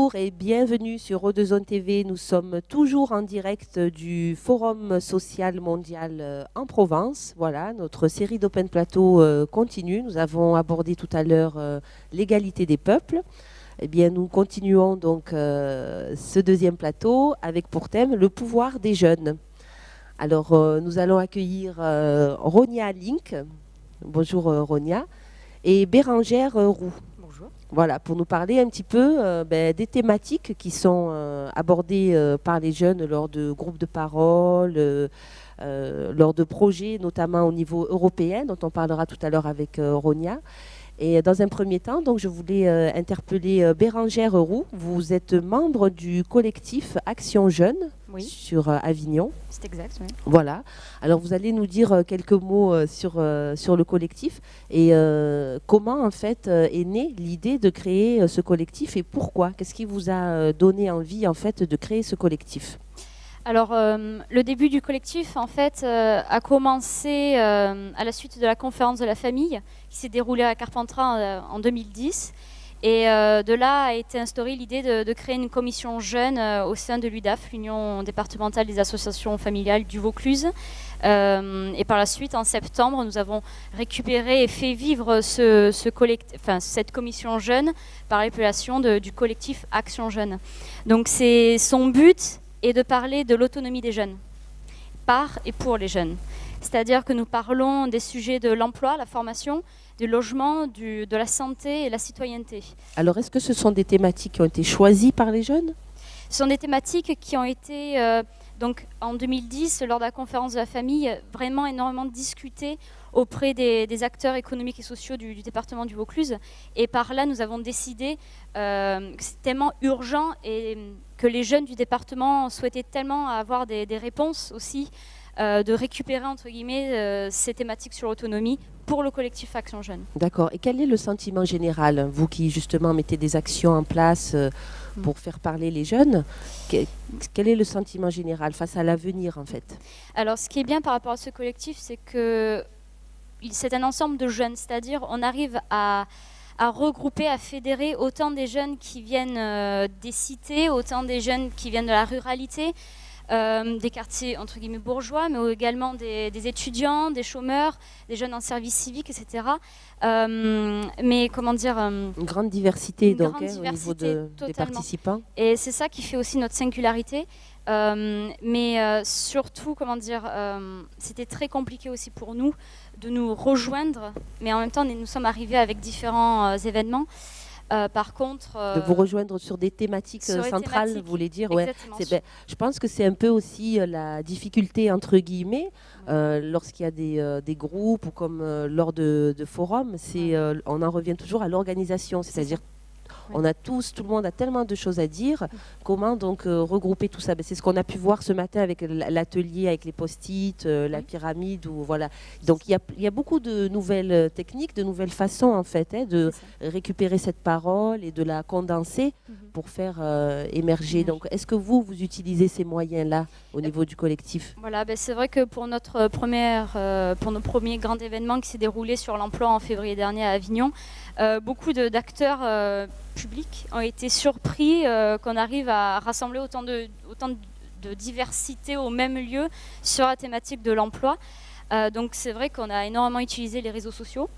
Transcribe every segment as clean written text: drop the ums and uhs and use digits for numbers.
Bonjour et bienvenue sur O2Zone TV. Nous sommes toujours en direct du Forum social mondial en Provence. Voilà, notre série d'Open Plateau continue. Nous avons abordé tout à l'heure l'égalité des peuples. Eh bien, nous continuons donc ce deuxième plateau avec pour thème le pouvoir des jeunes. Alors, nous allons accueillir Ronia Link. Bonjour Ronia. Et Bérangère Roux. Bonjour. Voilà, pour nous parler un petit peu des thématiques qui sont abordées par les jeunes lors de groupes de parole, lors de projets, notamment au niveau européen, dont on parlera tout à l'heure avec Ronia. Et dans un premier temps, donc, je voulais interpeller Bérangère Roux. Vous êtes membre du collectif Action Jeune sur Avignon. C'est exact, oui. Voilà. Alors, vous allez nous dire quelques mots sur le collectif et comment, en fait, est née l'idée de créer ce collectif et pourquoi. Qu'est-ce qui vous a donné envie, en fait, de créer ce collectif ? Alors, le début du collectif, en fait, a commencé à la suite de la conférence de la famille qui s'est déroulée à Carpentras en 2010. Et de là a été instaurée l'idée de créer une commission jeune au sein de l'UDAF, l'Union départementale des associations familiales du Vaucluse. Et par la suite, en septembre, nous avons récupéré et fait vivre cette commission jeune par l'appellation du collectif Action Jeune. Donc son but est de parler de l'autonomie des jeunes, par et pour les jeunes. C'est-à-dire que nous parlons des sujets de l'emploi, la formation, du logement, de la santé et la citoyenneté. Alors, est-ce que ce sont des thématiques qui ont été choisies par les jeunes ? Ce sont des thématiques qui ont été, donc, en 2010, lors de la conférence de la famille, vraiment énormément discutées auprès des acteurs économiques et sociaux du département du Vaucluse. Et par là, nous avons décidé que c'est tellement urgent et que les jeunes du département souhaitaient tellement avoir des réponses aussi, de récupérer, entre guillemets, ces thématiques sur l'autonomie pour le collectif Action Jeune. D'accord. Et quel est le sentiment général, vous qui justement mettez des actions en place pour faire parler les jeunes, quel est le sentiment général face à l'avenir, en fait ? Alors, ce qui est bien par rapport à ce collectif, c'est que c'est un ensemble de jeunes, c'est-à-dire on arrive à regrouper, à fédérer autant des jeunes qui viennent des cités, autant des jeunes qui viennent de la ruralité, des quartiers entre guillemets bourgeois, mais également des étudiants, des chômeurs, des jeunes en service civique, etc. Mais comment dire une grande diversité, au niveau des participants. Et c'est ça qui fait aussi notre singularité. Mais surtout, comment dire, c'était très compliqué aussi pour nous de nous rejoindre, mais en même temps, nous sommes arrivés avec différents événements. Par contre, de vous rejoindre sur des thématiques centrales, vous voulez dire, ouais. Je pense que c'est un peu aussi la difficulté entre guillemets lorsqu'il y a des groupes ou comme lors de forums, on en revient toujours à l'organisation, c'est-à-dire on a tout le monde a tellement de choses à dire. Comment donc regrouper tout ça ? C'est ce qu'on a pu voir ce matin avec l'atelier, avec les post-it, la pyramide. Voilà. Donc il y a beaucoup de nouvelles techniques, de nouvelles façons en fait de récupérer cette parole et de la condenser pour faire émerger. Donc est-ce que vous utilisez ces moyens-là au niveau du collectif ? Voilà, c'est vrai que pour nos premiers grands événements qui s'est déroulé sur l'emploi en février dernier à Avignon, beaucoup d'acteurs publics ont été surpris qu'on arrive à rassembler autant de diversité au même lieu sur la thématique de l'emploi. Donc c'est vrai qu'on a énormément utilisé les réseaux sociaux,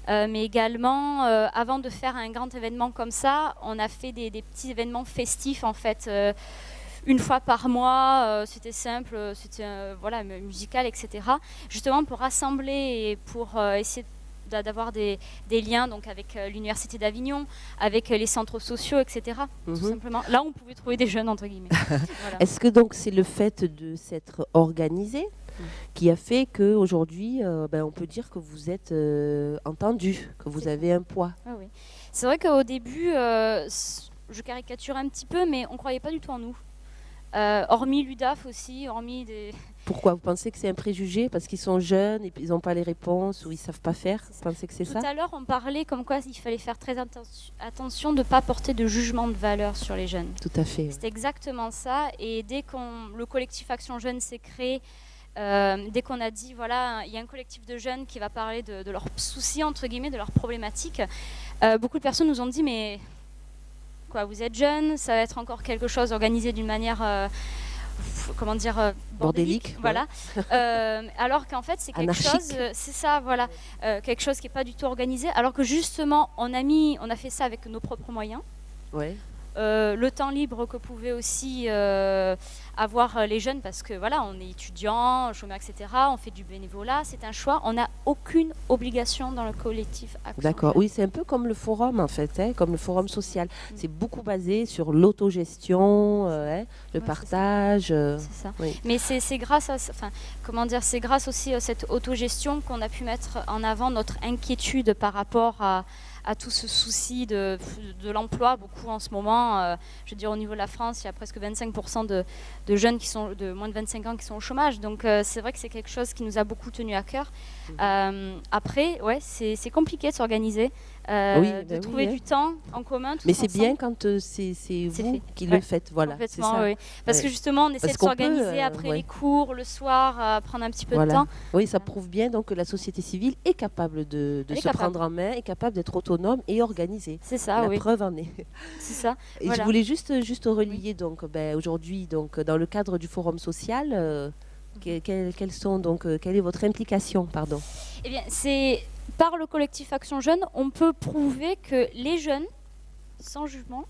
mais également avant de faire un grand événement comme ça, on a fait des petits événements festifs en fait. Une fois par mois, c'était simple, c'était musical, etc. Justement pour rassembler et pour essayer d'avoir des liens donc avec l'Université d'Avignon, avec les centres sociaux, etc. Tout simplement. Là, on pouvait trouver des jeunes, entre guillemets. Voilà. Est-ce que donc c'est le fait de s'être organisé qui a fait qu'aujourd'hui, on peut dire que vous êtes entendu, que vous avez un poids ? Oui. C'est vrai qu'au début, je caricature un petit peu, mais on ne croyait pas du tout en nous. Hormis l'UDAF aussi, hormis des... Pourquoi ? Vous pensez que c'est un préjugé parce qu'ils sont jeunes et ils n'ont pas les réponses ou ils ne savent pas faire ? Vous pensez que c'est ça ? Tout à l'heure, on parlait comme quoi il fallait faire très attention de ne pas porter de jugement de valeur sur les jeunes. Tout à fait. C'est exactement ça. Et dès que le collectif Action Jeune s'est créé, dès qu'on a dit, voilà, il y a un collectif de jeunes qui va parler de leurs soucis, entre guillemets, de leurs problématiques, beaucoup de personnes nous ont dit, mais quoi. Vous êtes jeune, ça va être encore quelque chose organisé d'une manière... bordélique, voilà. Alors qu'en fait c'est quelque chose, c'est ça, voilà, quelque chose qui n'est pas du tout organisé. Alors que justement on a fait ça avec nos propres moyens. Ouais. Le temps libre que pouvaient aussi avoir les jeunes, parce que voilà, on est étudiants, chômeurs, etc. On fait du bénévolat, c'est un choix. On n'a aucune obligation dans le collectif Action. D'accord, oui, c'est un peu comme le forum en fait, comme le forum social. C'est beaucoup basé sur l'autogestion, le partage. C'est ça. Oui. Mais c'est grâce à, c'est grâce aussi à cette autogestion qu'on a pu mettre en avant notre inquiétude par rapport à tout ce souci de l'emploi. Beaucoup en ce moment, je veux dire au niveau de la France, il y a presque 25% de jeunes qui sont de moins de 25 ans qui sont au chômage. Donc c'est vrai que c'est quelque chose qui nous a beaucoup tenu à cœur. Après, ouais, c'est compliqué de s'organiser, de trouver du temps en commun. Mais c'est bien quand c'est vous qui le faites. Voilà, c'est ça. Oui. Parce que justement, on essaie de s'organiser après les cours, le soir, prendre un petit peu de temps. Oui, ça prouve bien donc, que la société civile est capable de se prendre en main, est capable d'être autonome et organisée. C'est ça, la preuve en est. C'est ça. Et je voulais juste relier donc, aujourd'hui donc, dans le cadre du forum social, quelle est votre implication, pardon? Eh bien, c'est par le collectif Action Jeune, on peut prouver que les jeunes, sans jugement,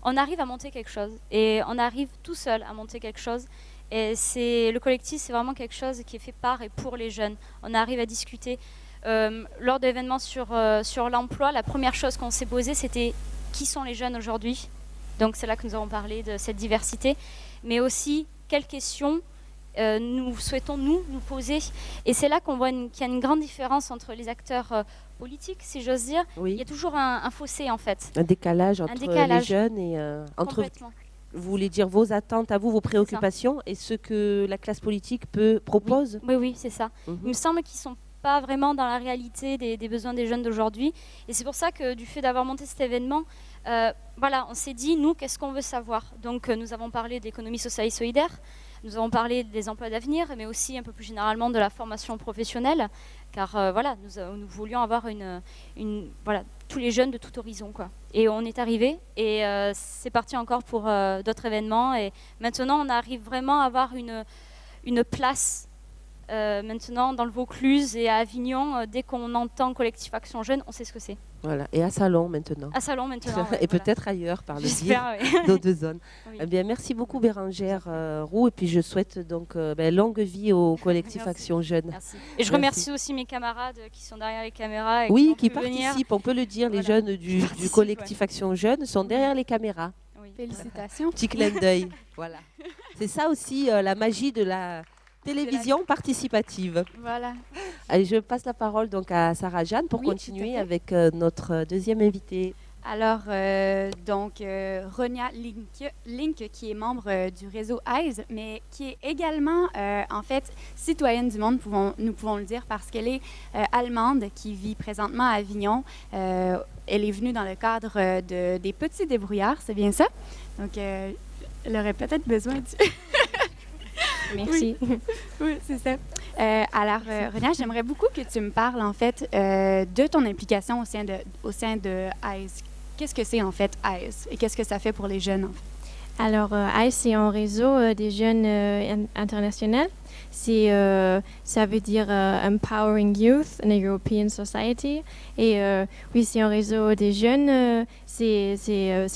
on arrive à monter quelque chose. Et on arrive tout seul à monter quelque chose. Et le collectif, c'est vraiment quelque chose qui est fait par et pour les jeunes. On arrive à discuter. Lors de l'événement sur l'emploi, la première chose qu'on s'est posée, c'était qui sont les jeunes aujourd'hui. Donc c'est là que nous avons parlé de cette diversité. Mais aussi, quelles questions nous souhaitons nous poser. Et c'est là qu'on voit qu'il y a une grande différence entre les acteurs politiques, si j'ose dire. Oui. Il y a toujours un fossé, en fait. Un décalage entre les jeunes et entre... Vous voulez dire vos attentes à vous, vos préoccupations et ce que la classe politique propose? Oui, c'est ça. Il me semble qu'ils sont pas vraiment dans la réalité des besoins des jeunes d'aujourd'hui. Et c'est pour ça que du fait d'avoir monté cet événement, on s'est dit, nous, qu'est-ce qu'on veut savoir? Donc nous avons parlé de l'économie sociale et solidaire, nous avons parlé des emplois d'avenir, mais aussi un peu plus généralement de la formation professionnelle, car nous voulions avoir tous les jeunes de tout horizon, quoi. Et on est arrivé, et c'est parti encore pour d'autres événements, et maintenant on arrive vraiment à avoir une place maintenant dans le Vaucluse et à Avignon. Dès qu'on entend collectif Action Jeune, on sait ce que c'est. Voilà, et à Salon maintenant. À Salon maintenant. Et peut-être ailleurs par le biais d'autres zones. Oui. Eh bien, merci beaucoup Bérangère Roux, et puis je souhaite donc longue vie au collectif Action Jeune. Merci. Et je remercie aussi mes camarades qui sont derrière les caméras. Et qui participent, on peut le dire, les jeunes du collectif Action Jeune sont derrière les caméras. Oui. Félicitations. Petit clin d'œil. Voilà. C'est ça aussi la magie de la télévision participative. Voilà. Allez, je passe la parole donc à Sarah Jeanne pour continuer avec notre deuxième invitée. Alors, Ronia Link, qui est membre du réseau EYES, mais qui est également, en fait, citoyenne du monde, nous pouvons le dire, parce qu'elle est allemande, qui vit présentement à Avignon. Elle est venue dans le cadre des Petits Débrouillards, c'est bien ça? Donc, elle aurait peut-être besoin de... Merci. Oui, c'est ça. Alors, Ronia, j'aimerais beaucoup que tu me parles, en fait, de ton implication au sein de EYES. Qu'est-ce que c'est, en fait, EYES? Et qu'est-ce que ça fait pour les jeunes, en fait? Alors, EYES, c'est un réseau des jeunes internationaux. Ça veut dire Empowering Youth in a European Society. Et oui, c'est un réseau des jeunes. C'est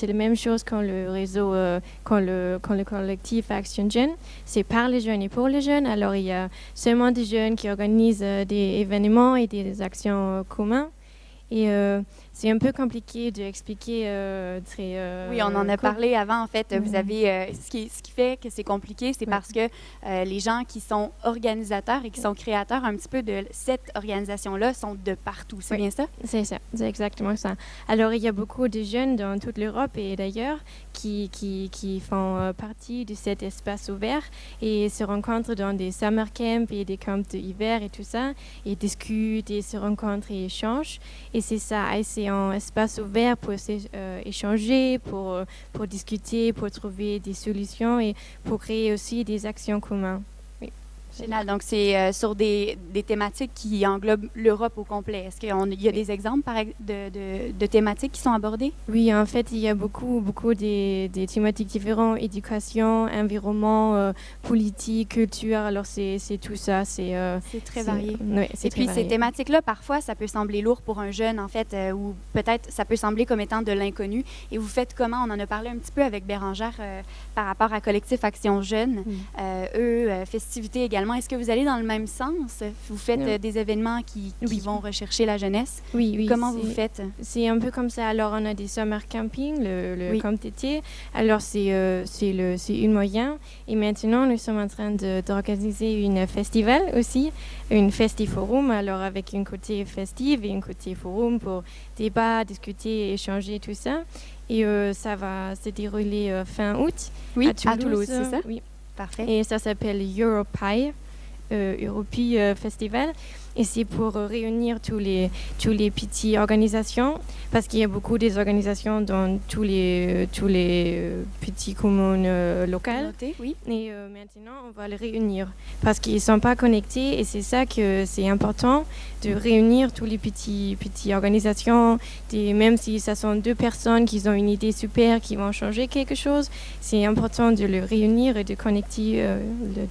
la même chose que le réseau, le collectif Action Jeune. C'est par les jeunes et pour les jeunes. Alors, il y a seulement des jeunes qui organisent des événements et des actions communes. Et c'est un peu compliqué d'expliquer oui, on en a parlé avant, en fait. Vous avez, ce qui fait que c'est compliqué, c'est parce que les gens qui sont organisateurs et qui sont créateurs un petit peu de cette organisation-là sont de partout. C'est bien ça? C'est ça, c'est exactement ça. Alors, il y a beaucoup de jeunes dans toute l'Europe et d'ailleurs qui font partie de cet espace ouvert et se rencontrent dans des summer camps et des camps d'hiver et tout ça, et discutent et se rencontrent et échangent. Et c'est ça, c'est un espace ouvert pour échanger, pour discuter, pour trouver des solutions et pour créer aussi des actions communes. Oui. Génial. Donc, c'est sur des thématiques qui englobent l'Europe au complet. Est-ce qu'il y a des exemples de thématiques qui sont abordées? Oui, en fait, il y a beaucoup des thématiques différentes, éducation, environnement, politique, culture. Alors, c'est tout ça. C'est très varié. Oui, et puis, ces thématiques-là, parfois, ça peut sembler lourd pour un jeune, en fait, ou peut-être ça peut sembler comme étant de l'inconnu. Et vous faites comment? On en a parlé un petit peu avec Bérangère par rapport à Collectif Action Jeune. Festivités également. Est-ce que vous allez dans le même sens? Vous faites des événements qui vont rechercher la jeunesse? Oui. Comment vous faites? C'est un peu comme ça. Alors, on a des summer camping, le camp d'été. Alors, c'est une moyen. Et maintenant, nous sommes en train d'organiser une festival aussi, une festiforum. Alors, avec un côté festif et un côté forum pour débat, discuter, échanger, tout ça. Et ça va se dérouler fin août à Toulouse, c'est ça? Oui. Parfait. Et ça s'appelle Europie Festival. Et c'est pour réunir tous les petites organisations, parce qu'il y a beaucoup des organisations dans tous les petits communes locales. Oui. Et maintenant, on va les réunir, parce qu'ils ne sont pas connectés. Et c'est ça que c'est important, de réunir tous les petites organisations. Même si ça sont 2 personnes qui ont une idée super, qui vont changer quelque chose, c'est important de le réunir et de connecter,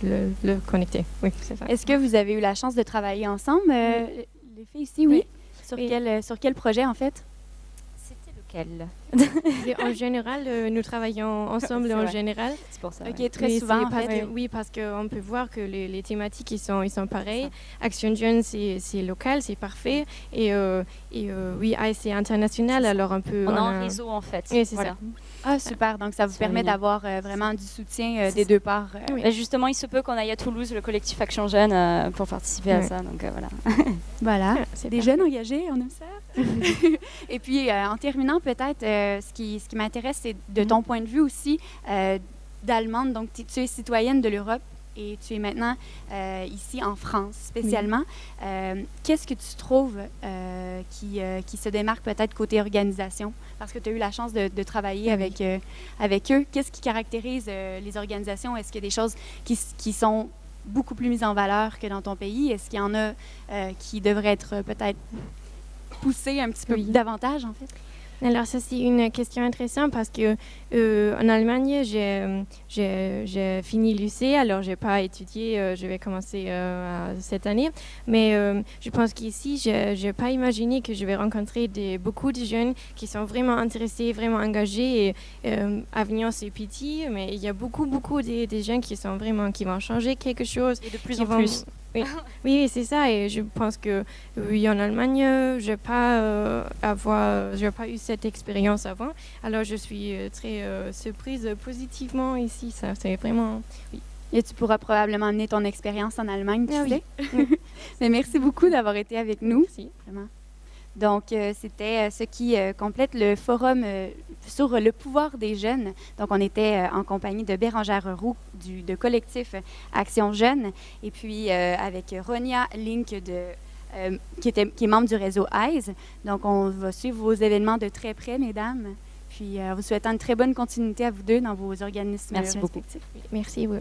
le connecter. Oui, c'est ça. Est-ce que vous avez eu la chance de travailler ensemble? Les filles ici, oui. Sur quel projet, en fait? C'était lequel? En général, nous travaillons ensemble en général. C'est pour ça. OK, très souvent, en fait. Oui, parce qu'on peut voir que les thématiques, ils sont pareils. Action Jeune, c'est local, c'est parfait. Et oui, c'est international, alors on peut... On est en réseau, en fait. Oui, c'est ça. Ah, super. Donc, ça vous permet d'avoir vraiment du soutien des 2 parts. Et justement, il se peut qu'on aille à Toulouse, le collectif Action Jeune, pour participer à ça. Donc, voilà. Voilà. C'est des jeunes engagés, on aime ça. Et puis, en terminant, peut-être, ce qui m'intéresse, c'est de ton point de vue aussi d'Allemande. Donc, tu es citoyenne de l'Europe et tu es maintenant ici en France, spécialement. Qu'est-ce que tu trouves qui se démarque peut-être côté organisation? Parce que tu as eu la chance de travailler avec eux. Qu'est-ce qui caractérise les organisations? Est-ce qu'il y a des choses qui sont beaucoup plus mises en valeur que dans ton pays? Est-ce qu'il y en a qui devraient être peut-être poussées un petit peu davantage, en fait? Alors ça, c'est une question intéressante parce que en Allemagne, j'ai fini le lycée, alors je n'ai pas étudié, je vais commencer cette année. Mais je pense qu'ici, je n'ai pas imaginé que je vais rencontrer beaucoup de jeunes qui sont vraiment intéressés, vraiment engagés. Et Avignon, c'est petit, mais il y a beaucoup des jeunes qui vont changer quelque chose. Et de plus en plus. Oui, c'est ça. Et je pense que oui, en Allemagne, je n'ai pas eu cette expérience avant. Alors, je suis très surprise positivement ici. Ça, c'est vraiment... Oui. Et tu pourras probablement amener ton expérience en Allemagne, tu sais. Oui. Mais merci beaucoup d'avoir été avec nous. Merci. Vraiment. Donc, c'était ce qui complète le forum sur le pouvoir des jeunes. Donc, on était en compagnie de Bérangère Roux de collectif Action Jeune et puis avec Ronia Link qui est membre du réseau EYES. Donc, on va suivre vos événements de très près, mesdames. Puis, vous souhaitant une très bonne continuité à vous deux dans vos organismes respectifs. Merci, oui.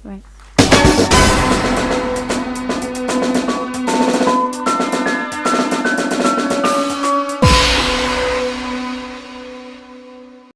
Ouais.